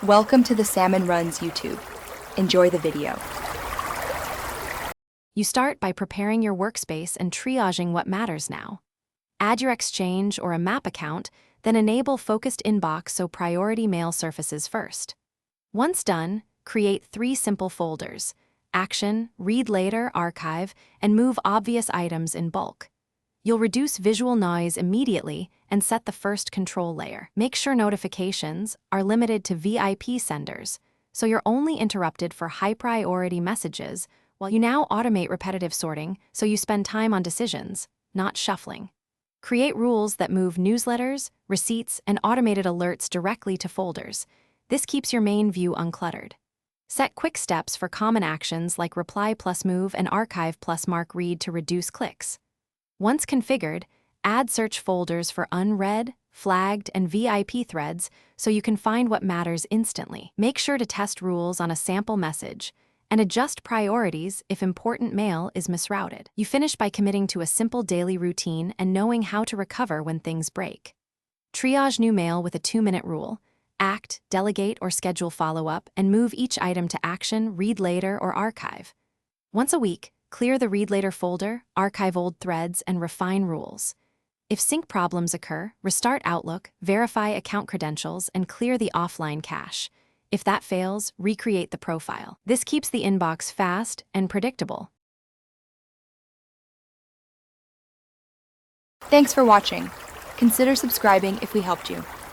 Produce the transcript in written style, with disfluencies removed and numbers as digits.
Welcome to the Salmon Runs YouTube. Enjoy the video. You start by preparing your workspace and triaging what matters now. Add your Exchange or a Map account, then enable Focused Inbox so priority mail surfaces first. Once done, create 3 simple folders: Action, Read Later, Archive, and move obvious items in bulk. You'll reduce visual noise immediately and set the first control layer. Make sure notifications are limited to VIP senders, so you're only interrupted for high-priority messages, while you now automate repetitive sorting so you spend time on decisions, not shuffling. Create rules that move newsletters, receipts, and automated alerts directly to folders. This keeps your main view uncluttered. Set quick steps for common actions like Reply plus Move and Archive plus Mark Read to reduce clicks. Once configured, add search folders for unread, flagged, and VIP threads so you can find what matters instantly. Make sure to test rules on a sample message and adjust priorities if important mail is misrouted. You finish by committing to a simple daily routine and knowing how to recover when things break. Triage new mail with a 2-minute rule. Act, delegate, or schedule follow-up, and move each item to Action, Read Later, or Archive. Once a week, clear the Read Later folder, archive old threads, and refine rules. If sync problems occur, restart Outlook, verify account credentials, and clear the offline cache. If that fails, recreate the profile. This keeps the inbox fast and predictable. Thanks for watching. Consider subscribing if we helped you.